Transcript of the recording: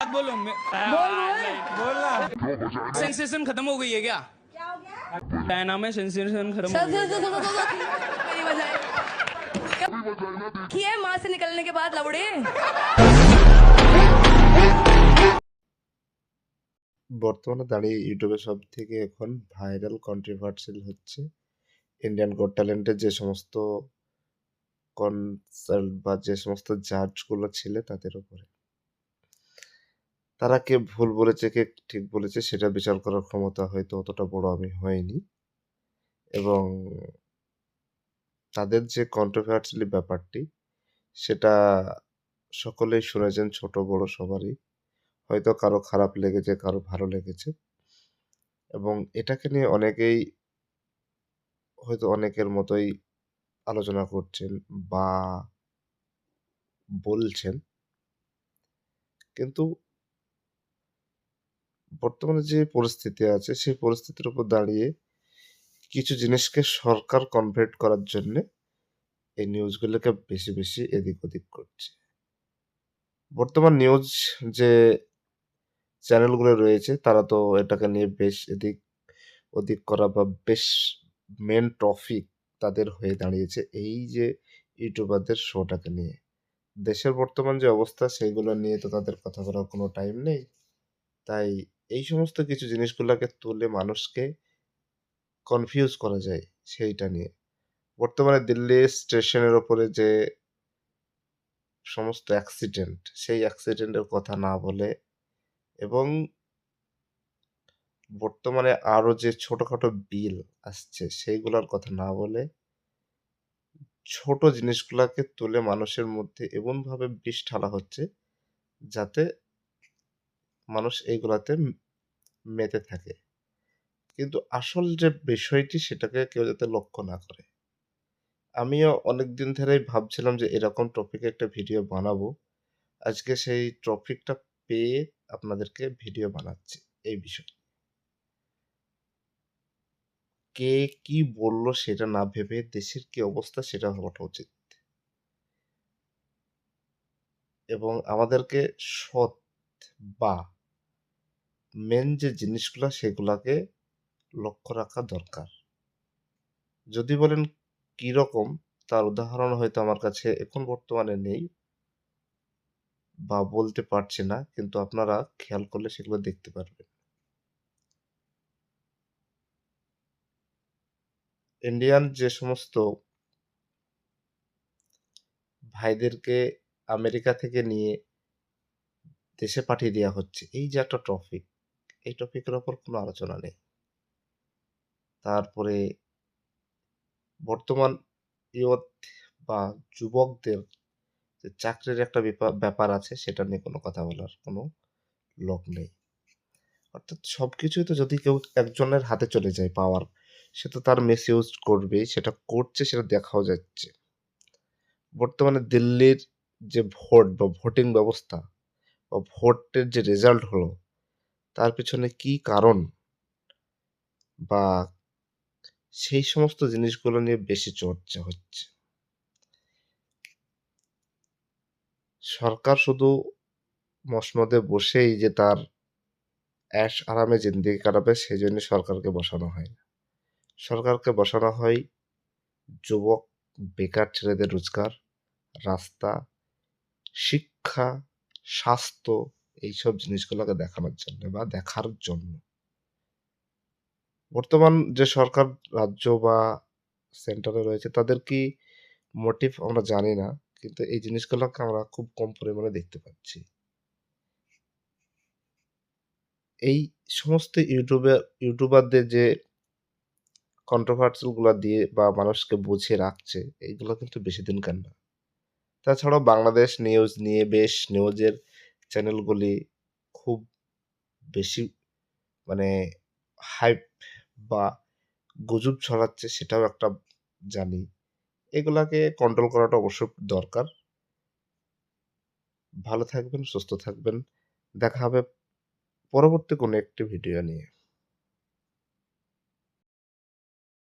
बात बोलो बोल बोल बोलना सेंसेशन खत्म हो गई है क्या क्या हो गया चाइना में सेंसेशन खत्म हो सर गई सर है सर सर मेरी बजाय की है माँ से निकलने के बाद लवड़े বর্তমানে দাঁড়িয়ে ইউটিউবে সব থেকে এখন ভাইরাল কন্ট্রোভার্সিয়াল হচ্ছে ইন্ডিয়ান গট ট্যালেন্টের যে সমস্ত কনসাল্ট বা যে সমস্ত জাজগুলো ছিল তাদের উপরে তারা কে ভুল বলেছে কে ঠিক বলেছে সেটা বিচার করার ক্ষমতা হয়তো অতটা বড় আমি হয়নি এবং তাদের যে কন্ট্রোভার্সিয়াল ব্যাপারটি সেটা সকলেই শুনেছেন, ছোট বড় সবারই। হয়তো কারো খারাপ লেগেছে, কারো ভালো লেগেছে এবং এটাকে নিয়ে অনেকেই হয়তো অনেকের মতোই আলোচনা করছেন বা বলছেন। কিন্তু বর্তমানে যে পরিস্থিতি আছে সেই পরিস্থিতির উপর দাঁড়িয়ে কিছু জিনিসকে সরকার কনভার্ট করার জন্যে এই নিউজগুলোকে বেশি বেশি এদিক ওদিক করছে। বর্তমান নিউজ যে চ্যানেলগুলো রয়েছে তারা তো এটাকে নিয়ে বেশ এদিক ওদিক করা বা বেশ মেন টপিক তাদের হয়ে দাঁড়িয়েছে এই যে ইউটিউবারদের শোটাকে নিয়ে। দেশের বর্তমান যে অবস্থা সেইগুলো নিয়ে তো তাদের কথা বলার কোনো টাইম নেই। তাই এই সমস্ত কিছু জিনিসগুলোকে তুলে মানুষকে কনফিউজ করা যায় সেইটা নিয়ে। বর্তমানে দিল্লি স্টেশনের ওপরে যে সমস্ত অ্যাক্সিডেন্ট সেই অ্যাক্সিডেন্টের কথা না বলে এবং বর্তমানে আরও যে ছোটোখাটো বিল আসছে সেইগুলোর কথা না বলে ছোট জিনিসগুলোকে তুলে মানুষের মধ্যে এমনভাবে বিষ ঢালা হচ্ছে যাতে মানুষ এইগুলাতে মেতে থাকে। কিন্তু আসল যে বিষয়টি সেটাকে কেউ যাতে লক্ষ্য না করে। আমিও অনেকদিন ধরেই ভাবছিলাম যে এরকম টপিকে একটা ভিডিও বানাবো। আজকে সেই টপিকটা পেয়ে আপনাদেরকে ভিডিও বানাচ্ছি এই বিষয়ে। কে কি বলল সেটা না ভেবে দেশের কি অবস্থা সেটা ভাবাটা উচিত। এবং আমাদেরকে সৎ বা মেন যে জিনিসগুলা সেগুলাকে লক্ষ্য রাখা দরকার। যদি বলেন কিরকম তার উদাহরণ হয়তো আমার কাছে এখন বর্তমানে নেই বা বলতে পারছি না, কিন্তু আপনারা খেয়াল করলে সেগুলো দেখতে পারবেন। ইন্ডিয়ান যে সমস্ত ভাইদেরকে আমেরিকা থেকে নিয়ে দেশে পাঠিয়ে দেওয়া হচ্ছে, এই যে একটা টপিক, এই টপিকের ওপর কোনো আলোচনা নেই। তারপরে বর্তমান ইয়ুথ বা যুবকদের যে চাকরির একটা ব্যাপার আছে সেটা নিয়ে কোনো কথা বলার কোনো লোক নেই। অর্থাৎ সবকিছুই তো যদি কেউ একজনের হাতে চলে যায় পাওয়ার, সে তো তার মিসইউজ করবেই, সেটা করছে সেটা দেখাও যাচ্ছে। বর্তমানে দিল্লির যে ভোট বা ভোটিং ব্যবস্থা বা ভোটের যে রেজাল্ট হলো তার পিছনে কি কারণ বা সেই সমস্ত জিনিসগুলো নিয়ে বেশি চর্চা হচ্ছে। সরকার শুধু মসনদে বসেই যে তার অ্যাশ আরামে জিন্দেগি কাটাবে সেই জন্য সরকারকে বসানো হয় না। সরকারকে বসানো হয় যুবক বেকার ছেলেদের রোজগার, রাস্তা, শিক্ষা, স্বাস্থ্য এইসব জিনিসগুলোকে দেখানোর জন্য বা দেখার জন্য। বর্তমান যে সরকার রাজ্য বা সেন্টারে রয়েছে তাদের কি মোটিভ আমরা জানি না, কিন্তু এই জিনিসগুলোকে আমরা খুব কম পরিমাণে দেখতে পাচ্ছি। এই সমস্ত ইউটিউবারদের যে কন্ট্রোভার্সিয়াল গুলা দিয়ে বা মানুষকে বুঝিয়ে রাখছে এইগুলো কিন্তু বেশি দিনকার না। তাছাড়াও বাংলাদেশ নিউজ নিয়ে বেশ নিউজের চ্যানেলগুলি খুব বেশি মানে হাইপ বা গুজব ছড়াচ্ছে সেটাও একটা জানি। এগুলাকে কন্ট্রোল করাটা অবশ্যই দরকার। ভালো থাকবেন, সুস্থ থাকবেন। দেখা হবে পরবর্তী কোনো একটি ভিডিও নিয়ে।